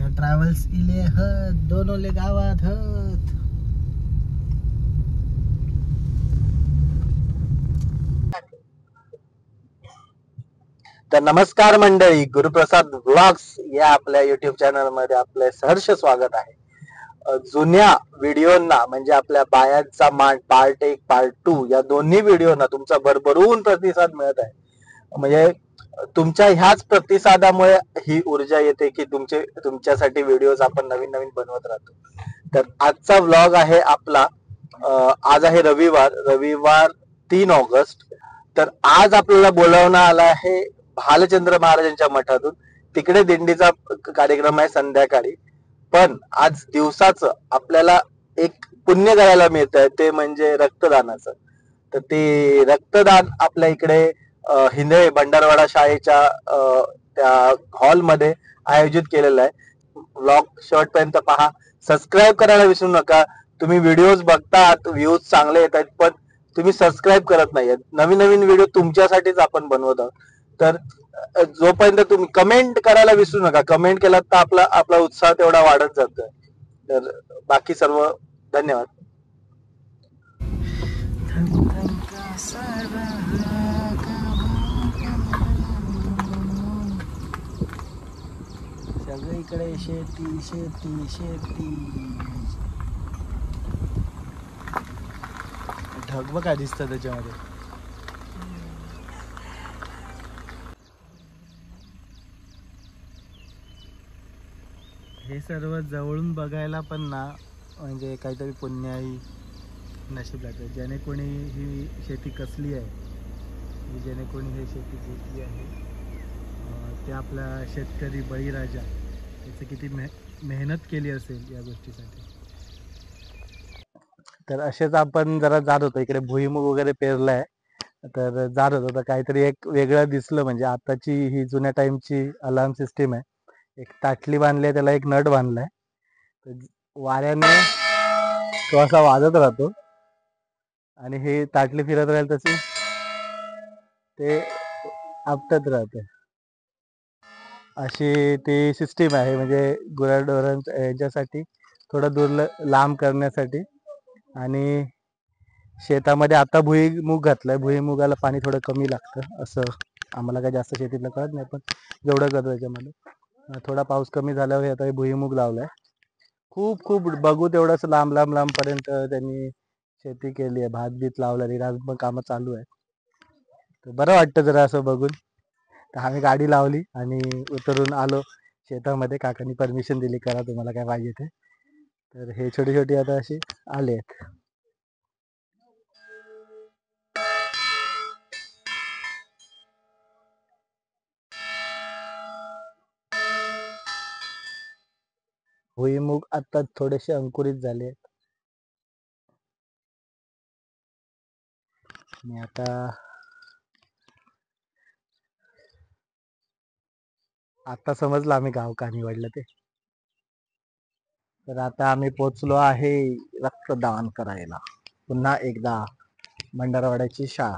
Travels इले हत दोनों ले गावात हत. तर नमस्कार मंडळी, गुरुप्रसाद व्लॉग्स या आपल्या युट्यूब चॅनल मध्ये आपले सहर्ष स्वागत आहे. जुन्या व्हिडिओंना म्हणजे आपल्या बायांचा मान पार्ट 1 पार्ट 2 या दोन्ही व्हिडिओंना तुमचा भरभरून प्रतिसाद मिळत आहे. म्हणजे तुमच्या ह्याच प्रतिसादामुळे ही ऊर्जा येते की तुमच्यासाठी व्हिडिओज आपण नवीन नवीन बनवत राहतो. तर आजचा व्लॉग आहे आपला. आज आहे रविवार 3 ऑगस्ट. तर आज आपल्याला बोलावण्यात आला आहे भालचंद्र महाराजांच्या मठातून. तिकडे दिंडीचा कार्यक्रम आहे संध्याकाळी, पण आज दिवसाचं आपल्याला एक पुण्य करायला मिळत आहे, ते म्हणजे रक्तदानाचं. तर ते रक्तदान आपल्या इकडे हिंदळे भंडारवाडा शाळेच्या त्या हॉलमध्ये आयोजित केलेलं आहे. व्लॉग शेवटपर्यंत पहा, सबस्क्राईब करायला विसरू नका. तुम्ही व्हिडिओज बघतात, व्ह्यूज चांगले येत आहेत, पण तुम्ही सबस्क्राईब करत नाहीयेत. नवीन नवीन व्हिडिओ तुमच्यासाठीच आपण बनवत आहोत. तर जोपर्यंत तुम्ही कमेंट करायला विसरू नका. कमेंट केलात तर आपला उत्साह तेवढा वाढत जातोय. तर बाकी सर्व धन्यवाद. सगळीकडे शेती शेती शेती. ढग बघ काय दिसतं त्याच्यामध्ये. हे सर्व जवळून बघायला पण ना म्हणजे काहीतरी पुण्याई नशीब लागतं. ज्याने कोणी ही शेती कसली आहे, ज्याने कोणी हे शेती घेतली आहे, ते आपला शेतकरी बळीराजा याचं किती मेहनत केली असेल या गोष्टीसाठी. तर असेच आपण जरा जात होतो, इकडे भुईमुग वगैरे पेरलाय. तर जात होतो तर काहीतरी एक वेगळं दिसलं. म्हणजे आताची ही जुन्या टाइमची अलार्म सिस्टीम आहे. एक ताटली बांधली आहे, त्याला एक नट बांधलाय. तर वाऱ्याने तो असा वाजत राहतो आणि हे ताटली फिरत राहील तशी ते आपटत राहते. अशी ती सिस्टीम आहे. म्हणजे गुराढोरांच्या यांच्यासाठी थोडं दूर लांब करण्यासाठी. आणि शेतामध्ये आता भुईमुग घातलाय. भुईमुगाला पाणी थोडं कमी लागतं असं. आम्हाला काय जास्त शेतीतलं कळत नाही, पण जेवढं करतो त्याच्यामध्ये थोडा पाऊस कमी झाल्यावर आता भुईमुग लावलाय. खूप खूप बघू तेवढंच लांब लांब लांब पर्यंत त्यांनी शेती केली आहे. भात बीत लावला, अजून पण कामं चालू आहे. तर बरं वाटतं जरा असं बघून. तर आम्ही गाडी लावली आणि उतरून आलो शेतामध्ये. काकांनी परमिशन दिली, करा तुम्हाला काय पाहिजे ते. तर हे छोटी छोटी आता अशी आले आहेत. भुईमुग आता थोडेसे अंकुरित झाले आहेत. आणि आता समजलं आम्ही गाव का निवडलं ते. तर आता आम्ही पोचलो आहे रक्तदान करायला पुन्हा एकदा भंडारवाड्याची शाळा.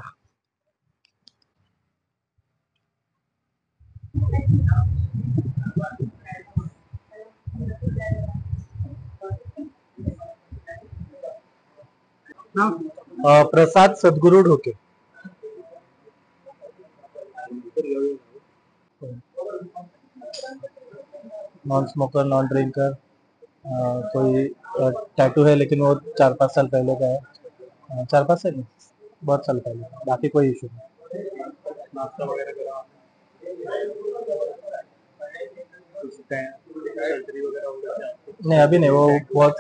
Prasad Sadguru Dhoke. Non smoker, non drinker. कोई टैटू है लेकिन वो 4-5 साल पहले का है. 4-5 साल नहीं, बहुत साल पहले. बाकी कोई इशू नहीं. अभी नहीं. वो बहुत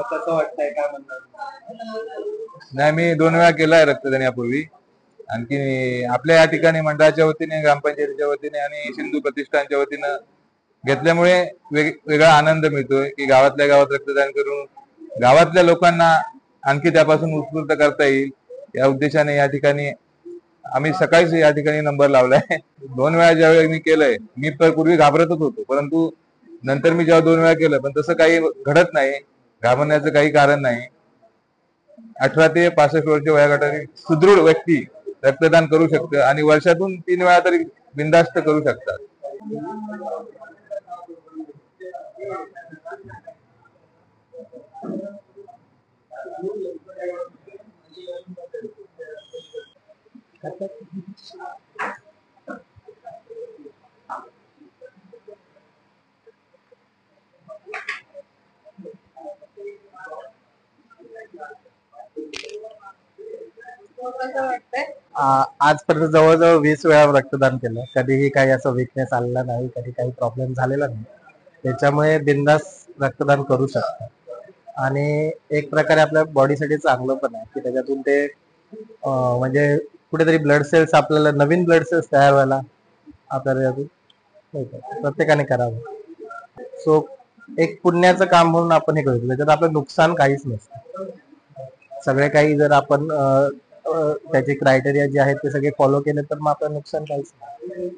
कसं वाटतंय, काय म्हणणार? नाही, मी 2 वेळा केलाय रक्तदान यापूर्वी. आणखी आपल्या या ठिकाणी मंडळाच्या वतीने, ग्रामपंचायतीच्या वतीने आणि सिंधू प्रतिष्ठानच्या वतीनं घेतल्यामुळे वेगळा आनंद मिळतोय की गावातल्या गावात रक्तदान करून गावातल्या लोकांना आणखी त्यापासून उत्स्फूर्त करता येईल या उद्देशाने या ठिकाणी आम्ही सकाळीच या ठिकाणी नंबर लावलाय. 2 वेळा ज्यावेळी मी केलंय, मी पूर्वी घाबरतच होतो, परंतु नंतर मी जेव्हा 2 वेळा केलं, पण तसं काही घडत नाही. घाबरण्याचं काही कारण नाही. 18 ते 65 वर्ष वयोगटातील सुदृढ व्यक्ती रक्तदान करू शकतं आणि वर्षातून 3 वेळा तरी बिनधास्त करू शकतात. आजपर्यंत जवळजवळ 20 वेळा रक्तदान केलं. कधीही काही असं विकनेस आलेला नाही, कधी काही प्रॉब्लेम झालेला नाही. त्याच्यामुळे बिनधास्त रक्तदान करू शकतात. आणि एक प्रकारे आपल्या बॉडीसाठी चांगलं पण आहे की त्याच्यातून ते म्हणजे कुठेतरी ब्लड सेल्स, आपल्याला नवीन ब्लड सेल्स तयार व्हायला आपल्याला प्रत्येकाने करावं. सो एक पुण्याचं काम म्हणून आपण हे करतो. त्याच्यात आपलं नुकसान काहीच नसतं. सगळे काही जर आपण त्याचे क्रायटेरिया जे आहेत ते सगळे फॉलो केले तर मग आपलं नुकसान काहीच नाही.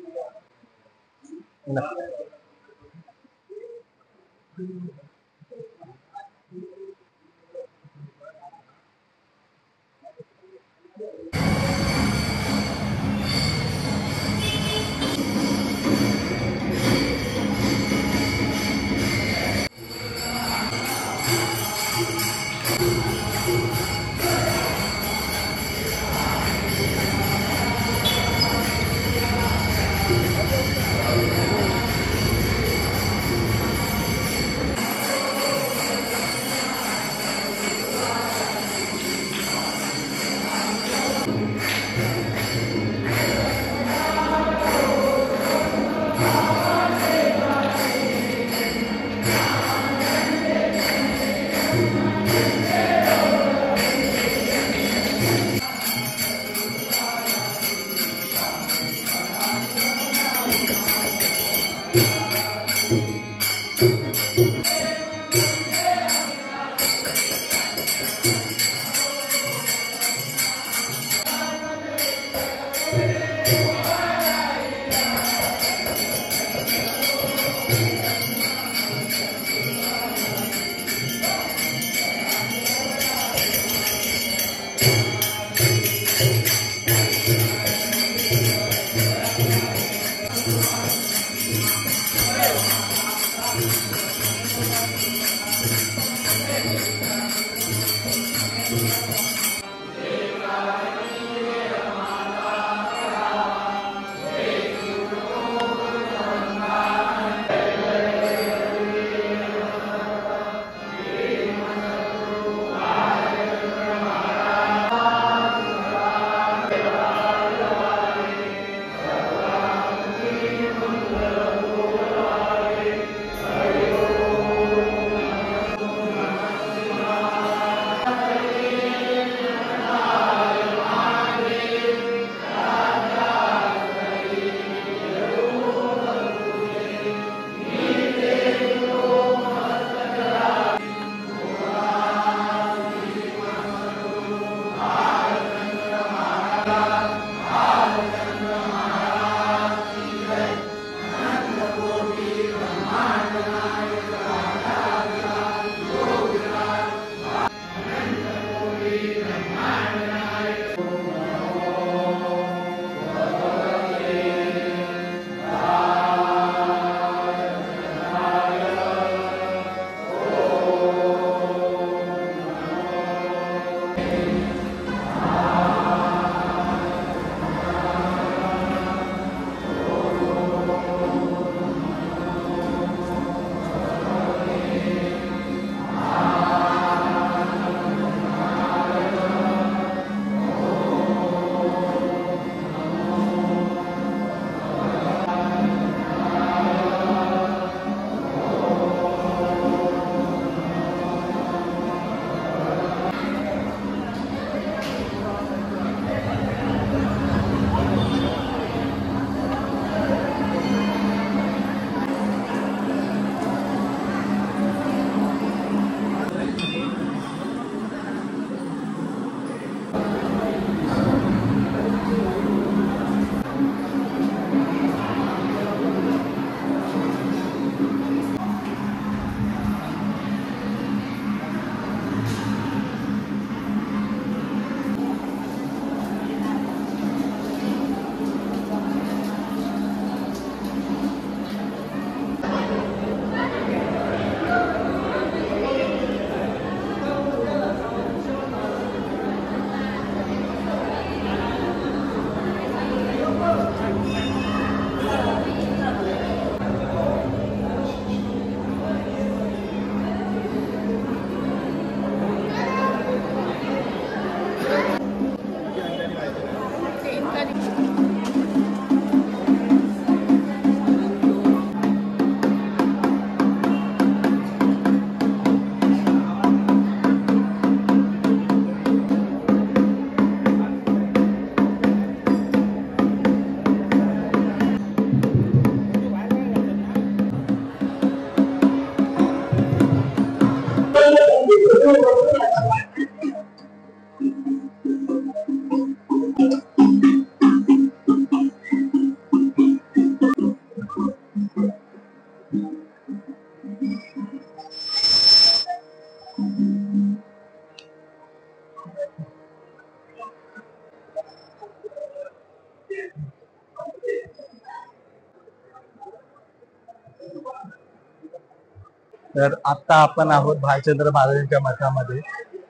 तर आता आपण आहोत भालचंद्र महाराजांच्या मठामध्ये.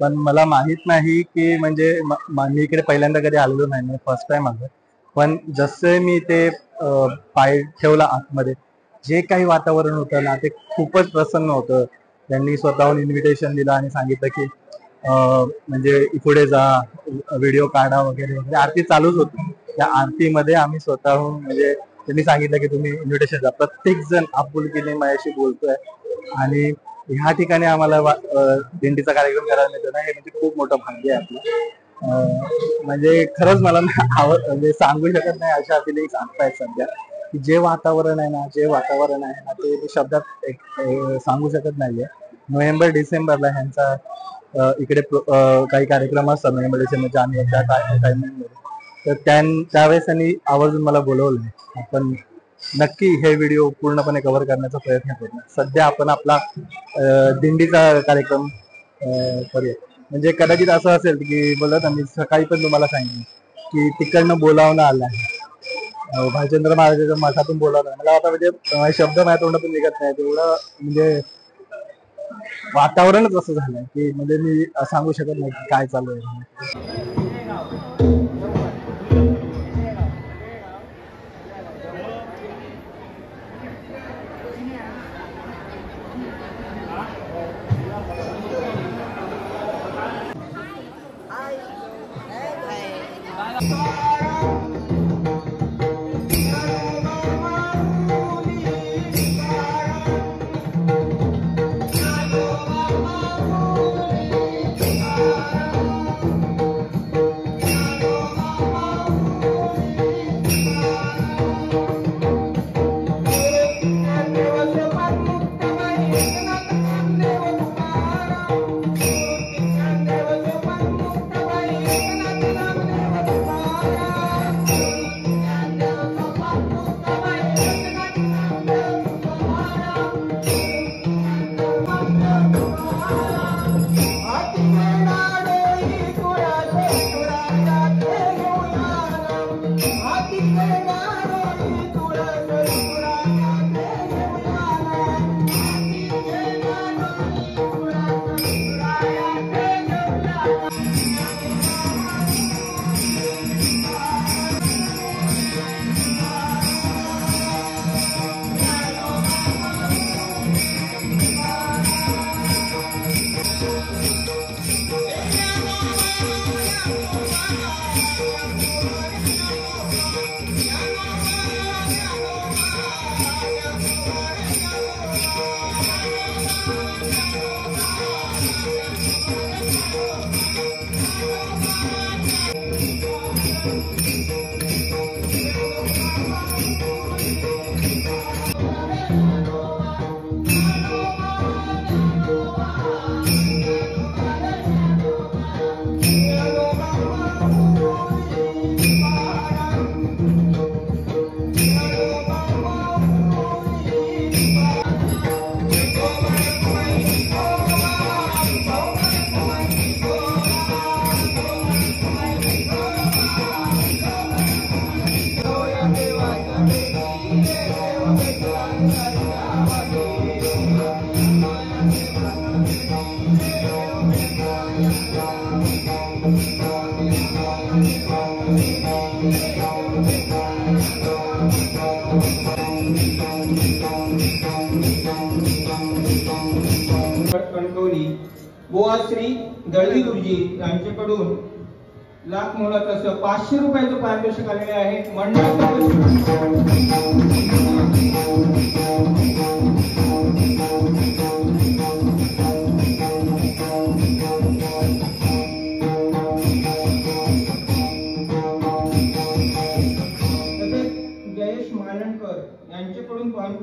पण मला माहित नाही की म्हणजे मी इकडे पहिल्यांदा कधी आलेलो नाही, फर्स्ट टाइम आलो. पण जसे मी ते पाय ठेवला आतमध्ये, जे काही वातावरण होतं ना ते खूपच प्रसन्न होतं. त्यांनी स्वतःहून इन्व्हिटेशन दिलं आणि सांगितलं की म्हणजे पुढे जा, व्हिडिओ काढा वगैरे वगैरे. आरती चालूच होती. त्या आरतीमध्ये आम्ही स्वतःहून म्हणजे त्यांनी सांगितलं की तुम्ही इन्व्हिटेशन द्या. प्रत्येक जण आपुलकीने माझ्याशी बोलतोय आणि ह्या ठिकाणी आम्हाला दिंडीचा कार्यक्रम करायला मिळतो ना, हे म्हणजे खूप मोठं भाग्य आहे आपलं. म्हणजे खरंच मला म्हणजे सांगू शकत नाही अशा फिलिंग्स आहेत सध्या, की जे वातावरण आहे ना ते शब्दात सांगू शकत नाहीये. नोव्हेंबर डिसेंबरला ह्यांचा इकडे काही कार्यक्रम असतात नोव्हेंबर डिसेंबरच्या आम्ही त्या टायमिंगमध्ये. तर त्यावेळेस त्यांनी आवर्जून मला बोलवलंय. आपण नक्की हे व्हिडिओ पूर्णपणे कव्हर करण्याचा प्रयत्न करू. सध्या आपण आपला दिंडीचा कार्यक्रम करूया. म्हणजे कदाचित असं असेल की बोलत मी सकाळी पण तुम्हाला सांगितलं की तिकडनं बोलावणं आलं आहे, भालचंद्र महाराजांच्या मठातून बोलावणं. मला आता म्हणजे शब्द माझ्या तोंडातून निघत नाही, तेवढं म्हणजे वातावरणच असं झालंय की म्हणजे मी सांगू शकत नाही की काय चालू आहे. कणकवली बुवा श्री दळवी गुरुजी यांच्याकडून लाख मोलाचं असं 500 रुपयाचं पारितोषिक आलेले आहे. जयेश मालणकर यांच्याकडून पण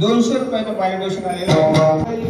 200 रुपयाचं पारितोषिक आलेलं आहे.